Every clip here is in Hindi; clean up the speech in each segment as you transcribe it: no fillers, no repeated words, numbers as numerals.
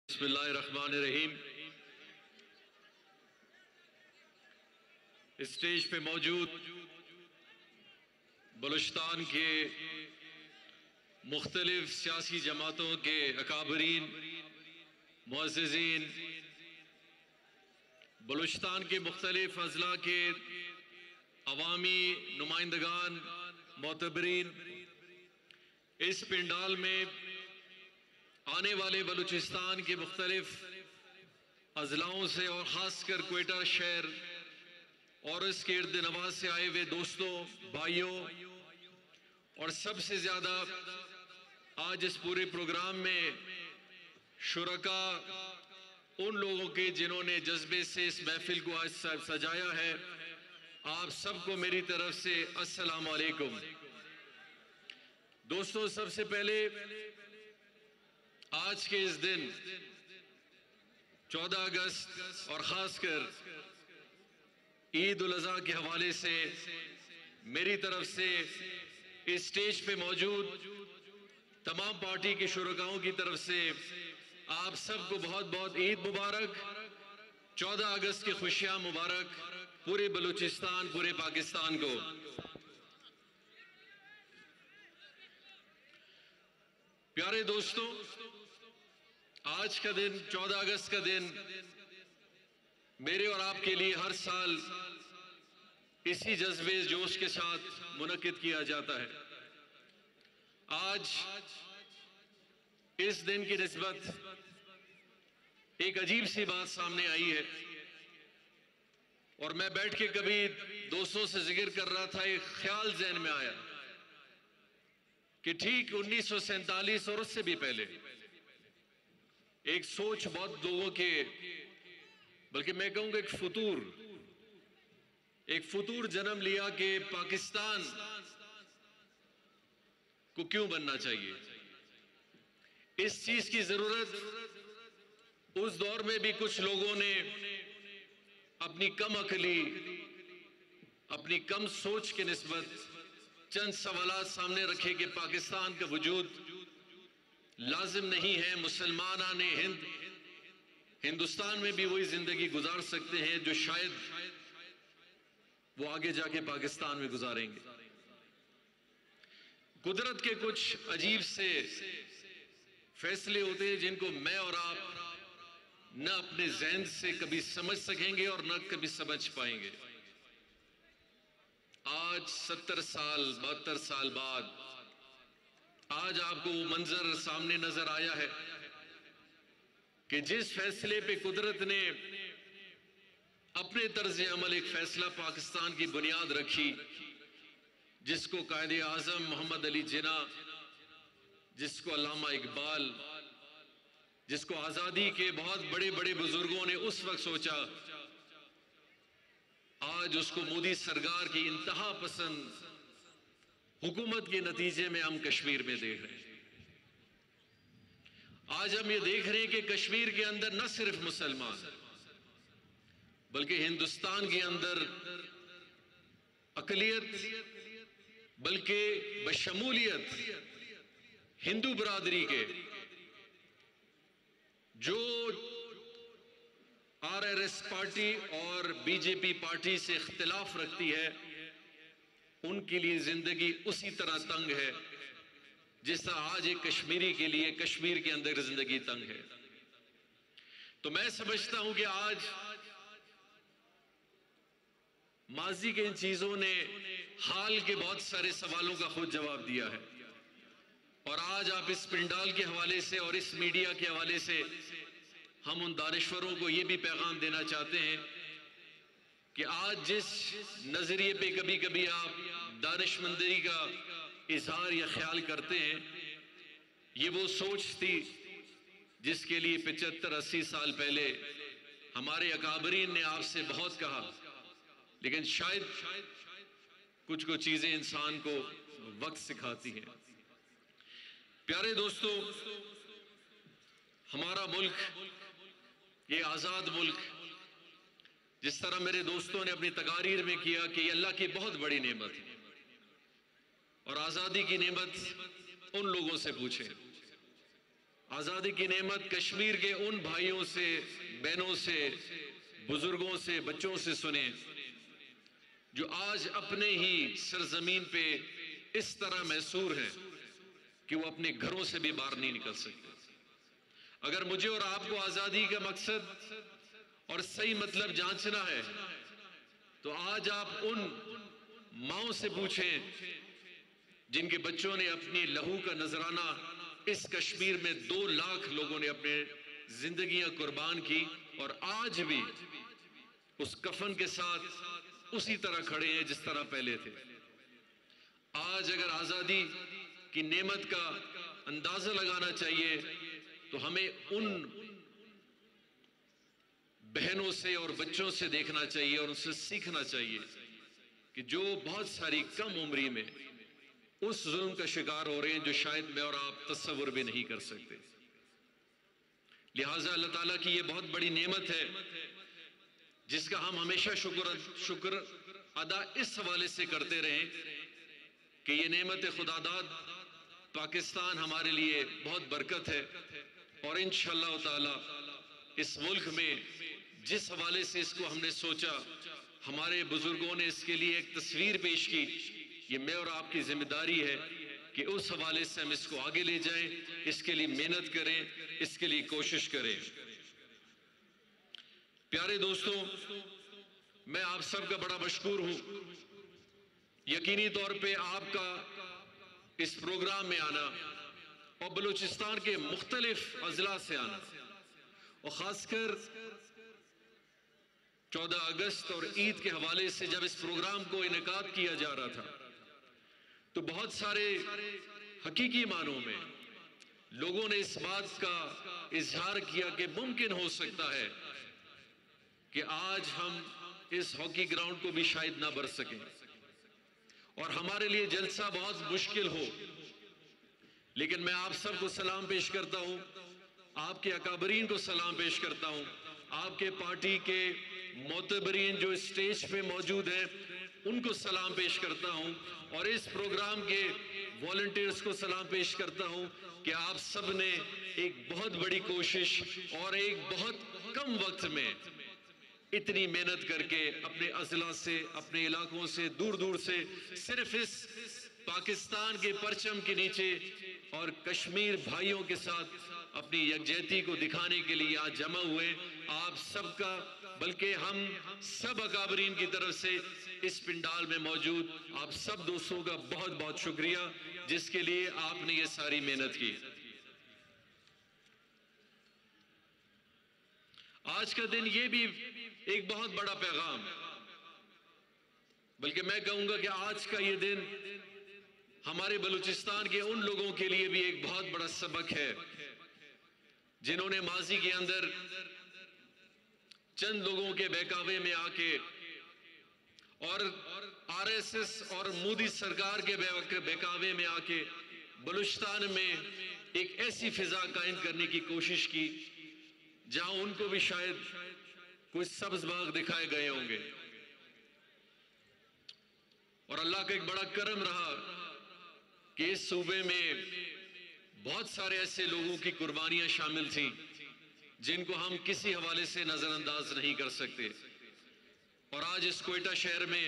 बिस्मिल्लाहिर्रहमानिर्रहीम। स्टेज पे मौजूद बलूचिस्तान के मुख्तलिफ सियासी जमातों के अकाबरीन, मुअज़्ज़िज़ीन, बलूचिस्तान के मुख्तलिफ अज़ला के अवामी नुमाइंदगान, मोतबरीन, इस पिंडाल में आने वाले बलूचिस्तान के मुख्तलिफ अज़लाओं से और ख़ासकर क्वेटा शहर और इसके इर्द नवाज से आए हुए दोस्तों, भाइयों, और सबसे ज़्यादा आज इस पूरे प्रोग्राम में शुरका उन लोगों के जिन्होंने जज्बे से इस महफिल को आज सजाया है, आप सबको मेरी तरफ से अस्सलामु अलैकुम। दोस्तों, सबसे पहले आज के इस दिन 14 अगस्त और ख़ासकर ईद उल अज़हा के हवाले से मेरी तरफ से इस स्टेज पे मौजूद तमाम पार्टी के शुरकाओं की तरफ से आप सबको बहुत बहुत ईद मुबारक, 14 अगस्त की खुशियां मुबारक पूरे बलूचिस्तान, पूरे पाकिस्तान को। प्यारे दोस्तों, आज का दिन 14 अगस्त का दिन मेरे और आपके लिए हर साल इसी जज्बे जोश के साथ मुनक्किद किया जाता है। आज इस दिन की निस्बत एक अजीब सी बात सामने आई है और मैं बैठ के कभी दोस्तों से जिक्र कर रहा था, एक ख्याल ज़हन में आया कि ठीक 1947 और उससे भी पहले एक सोच बहुत लोगों के, बल्कि मैं कहूंगा एक फतूर जन्म लिया कि पाकिस्तान को क्यों बनना चाहिए। इस चीज की जरूरत उस दौर में भी कुछ लोगों ने अपनी कम अकली, अपनी कम सोच के निस्बत चंद सवालात सामने रखे कि पाकिस्तान का वजूद लाजिम नहीं है, मुसलमान आने हिंदुस्तान में भी वही जिंदगी गुजार सकते हैं जो शायद वो आगे जाके पाकिस्तान में गुजारेंगे। कुदरत के कुछ अजीब से फैसले होते हैं जिनको मैं और आप न अपने ज़हन से कभी समझ सकेंगे और न कभी समझ पाएंगे। आज 70 साल 72 साल बाद आज आपको वो मंजर सामने नजर आया है कि जिस फैसले पे कुदरत ने अपने तर्ज अमल एक फैसला पाकिस्तान की बुनियाद रखी, जिसको कायदे आजम मोहम्मद अली जिन्ना, जिसको अल्लामा इकबाल, जिसको आजादी के बहुत बड़े बड़े बुजुर्गों ने उस वक्त सोचा, आज उसको मोदी सरकार की इंतहा पसंद हुकूमत के नतीजे में हम कश्मीर में देख रहे हैं। आज हम ये देख रहे हैं कि कश्मीर के अंदर न सिर्फ मुसलमान बल्कि हिंदुस्तान के अंदर अकलियत, बल्कि बशमूलियत हिंदू बरादरी के, जो आरएसएस पार्टी और बीजेपी पार्टी से इख्तिलाफ रखती है, उनके लिए जिंदगी उसी तरह तंग है जिस तरह आज एक कश्मीरी के लिए कश्मीर के अंदर जिंदगी तंग है। तो मैं समझता हूं कि आज माजी के इन चीजों ने हाल के बहुत सारे सवालों का खुद जवाब दिया है और आज आप इस पिंडाल के हवाले से और इस मीडिया के हवाले से हम उन दानिश्वरों को यह भी पैगाम देना चाहते हैं कि आज जिस नजरिए पे कभी कभी आप दानिशमंदी का इजहार या ख्याल करते हैं, ये वो सोच थी जिसके लिए 75-80 साल पहले हमारे अकाबरीन ने आपसे बहुत कहा, लेकिन शायद कुछ चीजें इंसान को वक्त सिखाती हैं। प्यारे दोस्तों, हमारा मुल्क, ये आजाद मुल्क, जिस तरह मेरे दोस्तों ने अपनी तकारीर में किया कि ये अल्लाह की बहुत बड़ी नेमत है और आजादी की नेमत उन लोगों से पूछें आजादी की नेमत कश्मीर के उन भाइयों से, बहनों से, बुजुर्गों से, बच्चों से सुने जो आज अपने ही सरजमीन पे इस तरह महसूर हैं कि वो अपने घरों से भी बाहर नहीं निकल सकते। अगर मुझे और आपको आजादी का मकसद और सही मतलब जांचना है तो आज आप उन माओं से पूछें जिनके बच्चों ने अपनी लहू का नजराना इस कश्मीर में 2 लाख लोगों ने अपने जिंदगियां कुर्बान की और आज भी उस कफन के साथ उसी तरह खड़े हैं जिस तरह पहले थे। आज अगर आजादी की नेमत का अंदाजा लगाना चाहिए तो हमें उन बहनों से और बच्चों से देखना चाहिए और उनसे सीखना चाहिए कि जो बहुत सारी कम उम्री में उस जुल्म का शिकार हो रहे हैं जो शायद मैं और आप तस्वुर भी नहीं कर सकते। लिहाजा अल्लाह ताला की ये बहुत बड़ी नेमत है जिसका हम हमेशा शुक्र अदा इस हवाले से करते रहें कि ये नेमत खुदादाद पाकिस्तान हमारे लिए बहुत बरकत है और इंशाअल्लाह ताला इस मुल्क में जिस हवाले से इसको हमने सोचा, हमारे बुजुर्गों ने इसके लिए एक तस्वीर पेश की, ये मैं और आपकी जिम्मेदारी है कि उस हवाले से हम इसको आगे ले जाएं, इसके लिए मेहनत करें, इसके लिए कोशिश करें। प्यारे दोस्तों, मैं आप सबका बड़ा मशकूर हूं। यकीनी तौर पे आपका इस प्रोग्राम में आना और बलूचिस्तान के मुख्तलिफ अजला से आना और खासकर 14 अगस्त और ईद के हवाले से जब इस प्रोग्राम को इनेकाद किया जा रहा था तो बहुत सारे हकीकी मानों में लोगों ने इस बात का इजहार किया कि मुमकिन हो सकता है कि आज हम इस हॉकी ग्राउंड को भी शायद ना भर सकें और हमारे लिए जलसा बहुत मुश्किल हो। लेकिन मैं आप सबको सलाम पेश करता हूं, आपके अकाबरीन को सलाम पेश करता हूं, आपके पार्टी के मोतबरीन जो स्टेज पे मौजूद हैं उनको सलाम पेश करता हूं और इस प्रोग्राम के वॉलंटियर्स को सलाम पेश करता हूं कि आप सब ने एक बहुत बड़ी कोशिश और एक बहुत कम वक्त में इतनी मेहनत करके अपने अजला से, अपने इलाकों से, दूर दूर से सिर्फ इस पाकिस्तान के परचम के नीचे और कश्मीर भाइयों के साथ अपनी यकजहती को दिखाने के लिए आज जमा हुए। आप सबका, बल्कि हम सब अकाबरीन की तरफ से इस पिंडाल में मौजूद आप सब दोस्तों का बहुत बहुत शुक्रिया जिसके लिए आपने ये सारी मेहनत की। आज का दिन ये भी एक बहुत बड़ा पैगाम, बल्कि मैं कहूंगा कि आज का ये दिन हमारे बलूचिस्तान के उन लोगों के लिए भी एक बहुत बड़ा सबक है जिन्होंने माजी के अंदर चंद लोगों के बहकावे में आके और आरएसएस और मोदी सरकार के बहकावे में आके बलूचिस्तान में एक ऐसी फिजा कायम करने की कोशिश की जहां उनको भी शायद कुछ सब्ज बाग दिखाए गए होंगे। और अल्लाह का एक बड़ा करम रहा कि इस सूबे में बहुत सारे ऐसे लोगों की कुर्बानियां शामिल थीं जिनको हम किसी हवाले से नजरअंदाज नहीं कर सकते। और आज इस कोयटा शहर में,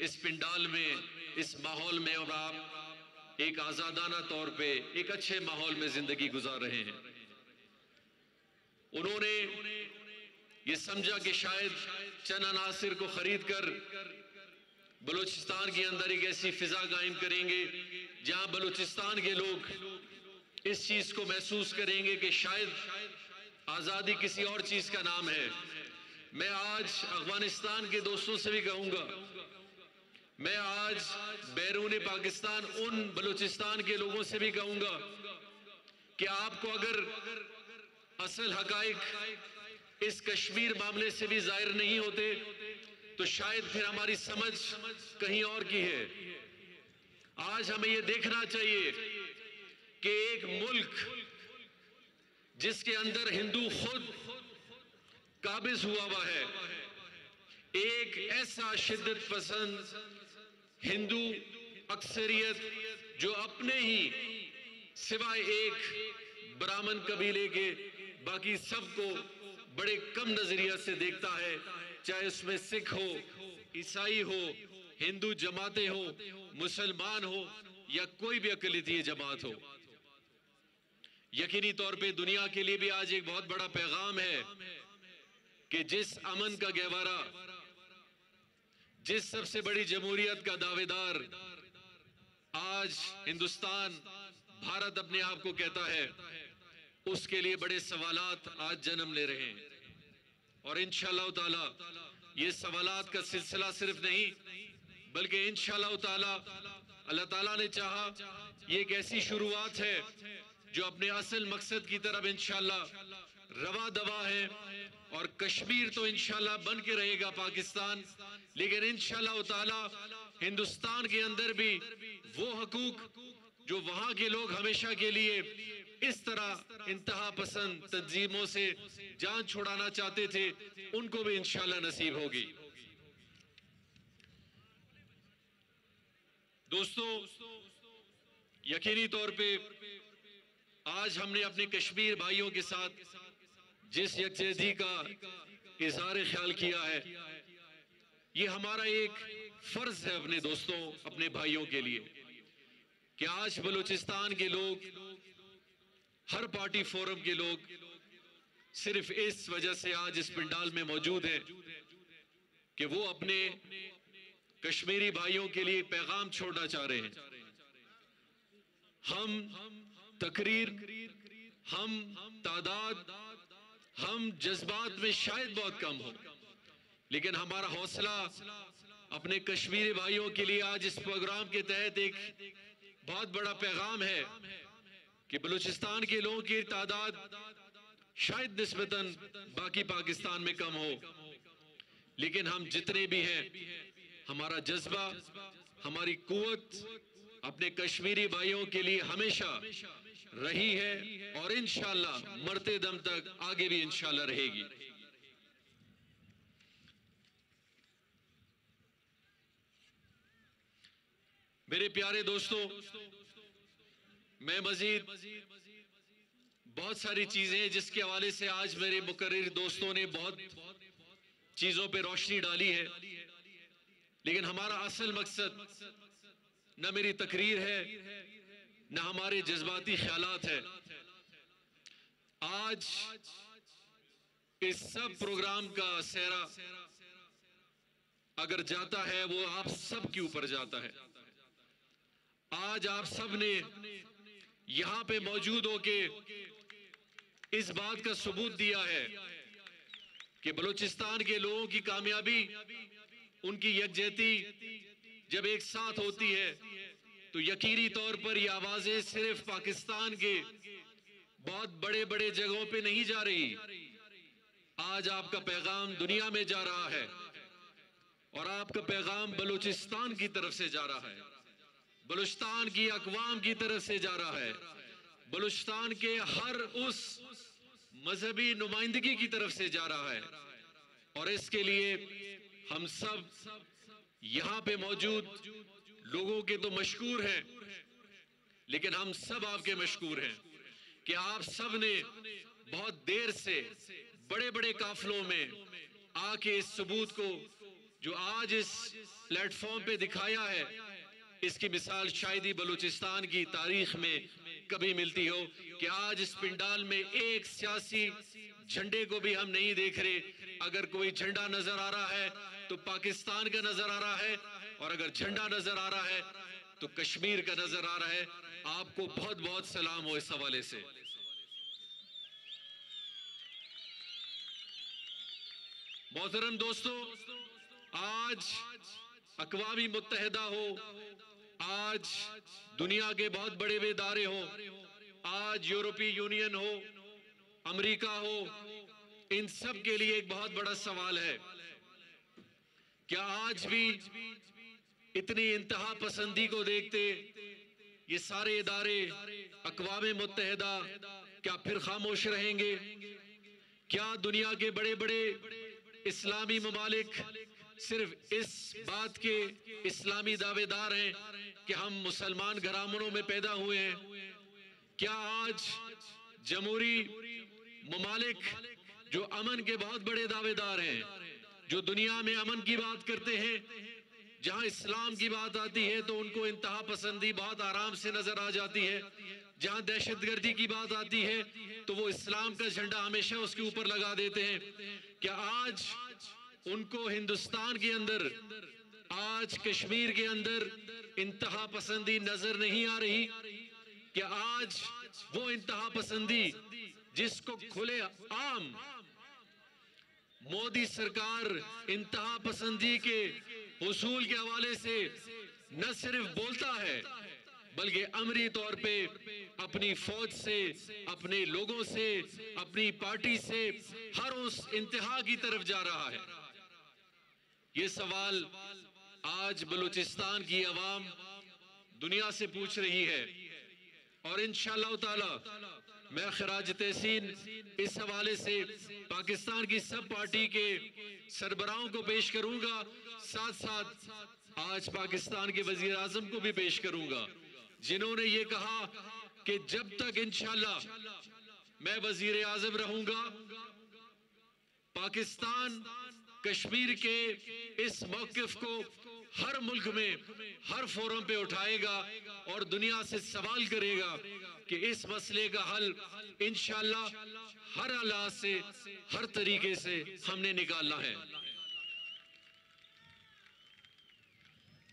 इस पिंडाल में, इस माहौल में और आप एक आजादाना तौर पे एक अच्छे माहौल में जिंदगी गुजार रहे हैं। उन्होंने ये समझा कि शायद चंद अनासिर को खरीद कर बलूचिस्तान के अंदर एक ऐसी फिजा कायम करेंगे जहां बलूचिस्तान के लोग इस चीज को महसूस करेंगे कि शायद आजादी किसी और चीज का नाम है। मैं आज अफगानिस्तान के दोस्तों से भी कहूंगा, मैं आज बैरून पाकिस्तान उन बलूचिस्तान के लोगों से भी कहूंगा कि आपको अगर असल हकाइक इस कश्मीर मामले से भी जाहिर नहीं होते तो शायद फिर हमारी समझ कहीं और की है। आज हमें यह देखना चाहिए कि एक मुल्क जिसके अंदर हिंदू खुद काबिज हुआ हुआ है, एक ऐसा शिद्दत पसंद हिंदू अक्सरियत जो अपने ही सिवाय एक ब्राह्मण कबीले के बाकी सबको बड़े कम नजरिया से देखता है, चाहे उसमें सिख हो, ईसाई हो, हिंदू जमातें हो, मुसलमान हो या कोई भी अक़लियती जमात हो। यकीनी तौर पे दुनिया के लिए भी आज एक बहुत बड़ा पैगाम है कि जिस अमन का गहवारा, जिस सबसे बड़ी जमहूरियत का दावेदार आज हिंदुस्तान, भारत अपने आप को कहता है, उसके लिए बड़े सवालात आज जन्म ले रहे हैं। और इंशाअल्लाह ताला ये सवालात का सिलसिला सिर्फ नहीं, बल्कि इंशाअल्लाह ताला अल्लाह ताला ने चाहा ये एक ऐसी शुरुआत है जो अपने असल मकसद की तरफ इंशाअल्लाह रवा दवा है। और कश्मीर तो इंशाअल्लाह बन के रहेगा पाकिस्तान, लेकिन इंशाअल्लाह ताला हिंदुस्तान के अंदर भी वो हकूक जो वहां के लोग हमेशा के लिए इस तरह इंतहा पसंद तंजीमों से जान छुड़ाना चाहते थे, उनको भी इंशाअल्लाह नसीब होगी। दोस्तों, यकीनी तौर पे आज हमने अपने कश्मीर भाइयों के साथ जिस यकजहती का इजहार ख्याल किया है, ये हमारा एक फर्ज है अपने दोस्तों, अपने भाइयों के लिए कि आज बलूचिस्तान के लोग, हर पार्टी फोरम के लोग सिर्फ इस वजह से आज इस पंडाल में मौजूद हैं कि वो अपने कश्मीरी भाइयों के लिए पैगाम छोड़ना चाह रहे हैं। हम तकरीर, हम तादाद, हम जज्बात में शायद बहुत कम हो, लेकिन हमारा हौसला अपने कश्मीरी भाइयों के लिए आज इस प्रोग्राम के तहत एक बहुत बड़ा पैगाम है कि बलूचिस्तान के लोगों की तादाद शायद निस्बतन बाकी पाकिस्तान में कम हो, लेकिन हम जितने भी हैं, हमारा जज्बा, हमारी कुव्वत अपने कश्मीरी भाइयों के लिए हमेशा रही है और इंशाअल्लाह मरते दम तक आगे भी इंशाअल्लाह रहेगी। मेरे प्यारे दोस्तों, मैं मजीद बहुत सारी चीजें जिसके हवाले से आज मेरे मुकर्रिर दोस्तों ने बहुत चीजों पे रोशनी डाली है, लेकिन हमारा असल मकसद न मेरी तकरीर है न हमारे जज्बाती ख्यालात है। आज इस सब प्रोग्राम का सेहरा अगर जाता है वो आप सब के ऊपर जाता है। आज आप सब ने यहां पे मौजूद होके इस बात का सबूत दिया है कि बलूचिस्तान के लोगों की कामयाबी, उनकी यकजहती जब एक साथ होती है तो यकीनी तौर पर ये आवाजें सिर्फ पाकिस्तान के बहुत बड़े बड़े जगहों पे नहीं जा रही। आज आपका पैगाम दुनिया में जा रहा है और आपका पैगाम बलूचिस्तान की तरफ से जा रहा है, बलूचिस्तान की अक़वाम की तरफ से जा रहा है, बलूचिस्तान के हर उस मजहबी नुमाइंदगी की तरफ से जा रहा है। और इसके लिए हम सब यहाँ पे मौजूद लोगों के तो मशकूर हैं, लेकिन हम सब आपके मशकूर हैं कि आप सब ने बहुत देर से बड़े बड़े काफिलों में आके इस सबूत को जो आज इस प्लेटफॉर्म पे दिखाया है, इसकी मिसाल शायद ही बलूचिस्तान की तारीख में कभी मिलती हो कि आज इस पंडाल में एक सियासी झंडे को भी हम नहीं देख रहे। अगर कोई झंडा नजर आ रहा है तो पाकिस्तान का नजर आ रहा है, और अगर झंडा नजर आ रहा है तो कश्मीर का नजर आ रहा है। आपको बहुत बहुत सलाम हो इस हवाले से। मोहतरम दोस्तों, आज अक़वामी मुत्तहिदा हो, आज दुनिया के बहुत बड़े बड़े इदारे हो, आज यूरोपीय यूनियन हो, अमेरिका हो, इन सब के लिए एक बहुत बड़ा सवाल है, क्या आज भी इतनी इंतहा पसंदी को देखते ये सारे इदारे अक़वामी मुत्तहिदा क्या फिर खामोश रहेंगे? क्या दुनिया के बड़े बड़े इस्लामी ममालिक सिर्फ इस बात के इस्लामी दावेदार हैं कि हम मुसलमान घरानों में पैदा हुए हैं? क्या आज जमहूरी ममालिक जो अमन के बहुत बड़े दावेदार हैं, जो दुनिया में अमन की बात करते हैं, जहां इस्लाम की बात आती है तो उनको इंतहा पसंदी बहुत आराम से नजर आ जाती है, जहां दहशतगर्दी की बात आती है तो वो इस्लाम का झंडा हमेशा उसके ऊपर लगा देते हैं। क्या आज उनको हिंदुस्तान के अंदर, आज कश्मीर के अंदर इंतहा पसंदी नजर नहीं आ रही? क्या आज वो इंतहा पसंदी जिसको खुले आम मोदी सरकार इंतहा पसंदी के उसूल के हवाले से न सिर्फ बोलता है बल्कि अमरी तौर पे अपनी फौज से, अपने लोगों से, अपनी पार्टी से हर उस इंतहा की तरफ जा रहा है? ये सवाल आज बलूचिस्तान की आवाम दुनिया से पूछ रही है और इंशाअल्लाह ताला मैं खराज तहसीन इस हवाले से पाकिस्तान की सब पार्टी के सरबराहों को पेश करूंगा, साथ साथ आज पाकिस्तान के वजीर आजम को भी पेश करूंगा, जिन्होंने ये कहा कि जब तक इंशाअल्लाह मैं वजीर आजम रहूंगा, पाकिस्तान कश्मीर के इस मौकिफ को हर मुल्क में, हर फोरम पे उठाएगा और दुनिया से सवाल करेगा कि इस मसले का हल इंशाअल्लाह हर हालात से, हर तरीके से हमने निकालना है।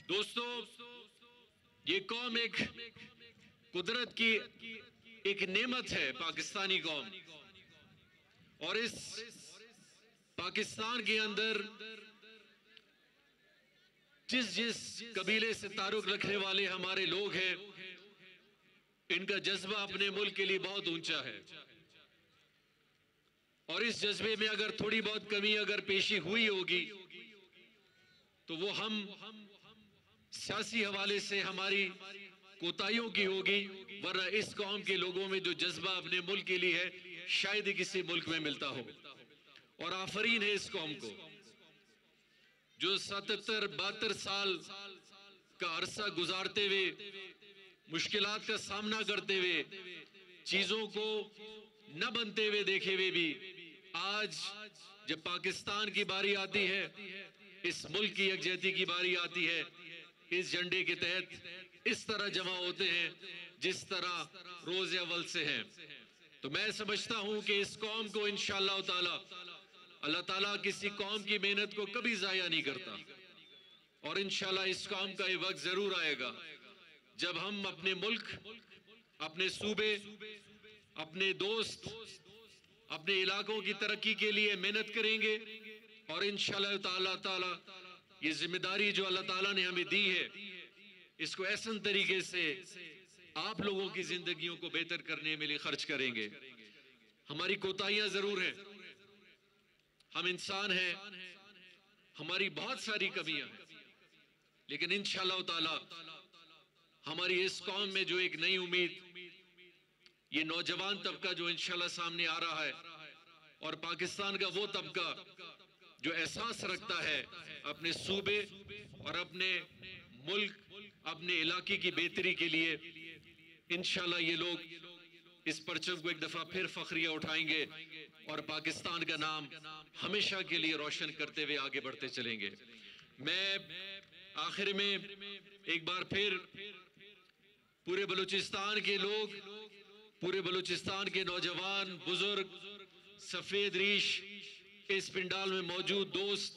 दोस्तों, ये कौम एक कुदरत की एक नेमत है, पाकिस्तानी कौम, और इस पाकिस्तान के अंदर जिस जिस कबीले से ताल्लुक रखने वाले हमारे लोग हैं, इनका जज्बा अपने मुल्क के लिए बहुत ऊंचा है और इस जज्बे में अगर थोड़ी बहुत कमी अगर पेशी हुई होगी तो वो हम सियासी हवाले से हमारी कोताहियों की होगी, वरना इस कौम के लोगों में जो जज्बा अपने मुल्क के लिए है शायद ही किसी मुल्क में मिलता हो। और आफरीन है इस कौम को जो 77-72 साल का अरसा गुजारते हुए, मुश्किलात का सामना करते हुए, चीजों को न बनते हुए देखे हुए भी आज जब पाकिस्तान की बारी आती है, इस मुल्क की यकजहती की बारी आती है, इस झंडे के तहत इस तरह जमा होते हैं जिस तरह रोज अव्वल से हैं। तो मैं समझता हूं कि इस कौम को इंशाअल्लाह ताला अल्लाह ताला किसी कौम की मेहनत को कभी जाया नहीं करता और इंशाअल्लाह इस कौम का ये वक्त जरूर आएगा जब हम अपने मुल्क, अपने सूबे, अपने दोस्त, अपने इलाकों की तरक्की के लिए मेहनत करेंगे और इंशाअल्लाह ताला ये जिम्मेदारी जो अल्लाह ताला ने हमें दी है इसको ऐसे तरीके से आप लोगों की जिंदगियों को बेहतर करने में लिए खर्च करेंगे। हमारी कोताहियां जरूर हैं, हम इंसान हैं, हमारी बहुत सारी कमियां हैं, लेकिन इंशाअल्लाह ताला हमारी इस कौम में जो एक नई उम्मीद, ये नौजवान तबका जो इंशाअल्लाह सामने आ रहा है और पाकिस्तान का वो तबका जो एहसास रखता है अपने सूबे और अपने मुल्क, अपने इलाके की बेहतरी के लिए, इंशाअल्लाह ये लोग इस परचम को एक दफा फिर फखरिया उठाएंगे और पाकिस्तान का नाम हमेशा के लिए रोशन करते हुए आगे बढ़ते चलेंगे। मैं आखिर में एक बार फिर पूरे बलूचिस्तान के लोग, पूरे बलूचिस्तान के नौजवान, बुजुर्ग, सफेद रीश, इस पिंडाल में मौजूद दोस्त,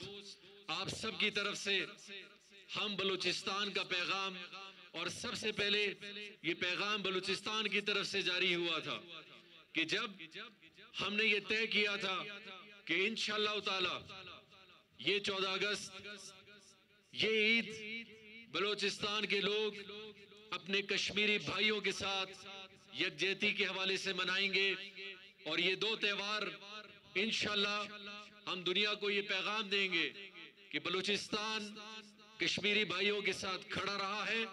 आप सब की तरफ से हम बलूचिस्तान का पैगाम, और सबसे पहले ये पैगाम बलूचिस्तान की तरफ से जारी हुआ था कि जब हमने ये तय किया था कि इंशाअल्लाह ताला ये 14 अगस्त ये ईद बलूचिस्तान के लोग अपने कश्मीरी भाइयों के साथ यकजहती के हवाले से मनाएंगे और ये दो त्यौहार इंशाअल्लाह हम दुनिया को ये पैगाम देंगे कि बलूचिस्तान कश्मीरी भाइयों के साथ खड़ा रहा है,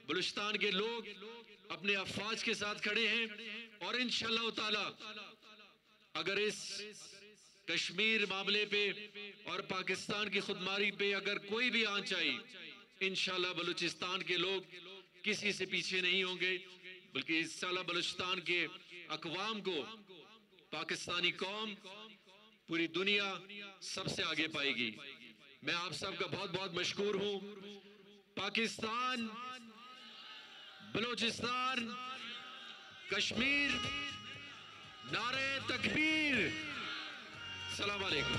बलूचिस्तान के लोग अपने अफवाज के साथ खड़े हैं और इंशाअल्लाह ताला अगर इस कश्मीर मामले पे और पाकिस्तान की खुदमारी पे अगर कोई भी आंच आई, इंशाअल्लाह बलूचिस्तान के लोग किसी से पीछे नहीं होंगे, बल्कि इंशाअल्लाह बलूचिस्तान के अक़वाम को पाकिस्तानी कौम पूरी दुनिया सबसे आगे पाएगी। मैं आप सबका बहुत बहुत मशकूर हूं। पाकिस्तान, बलोचिस्तान, कश्मीर, नारे तकबीर। सलाम अलैकुम।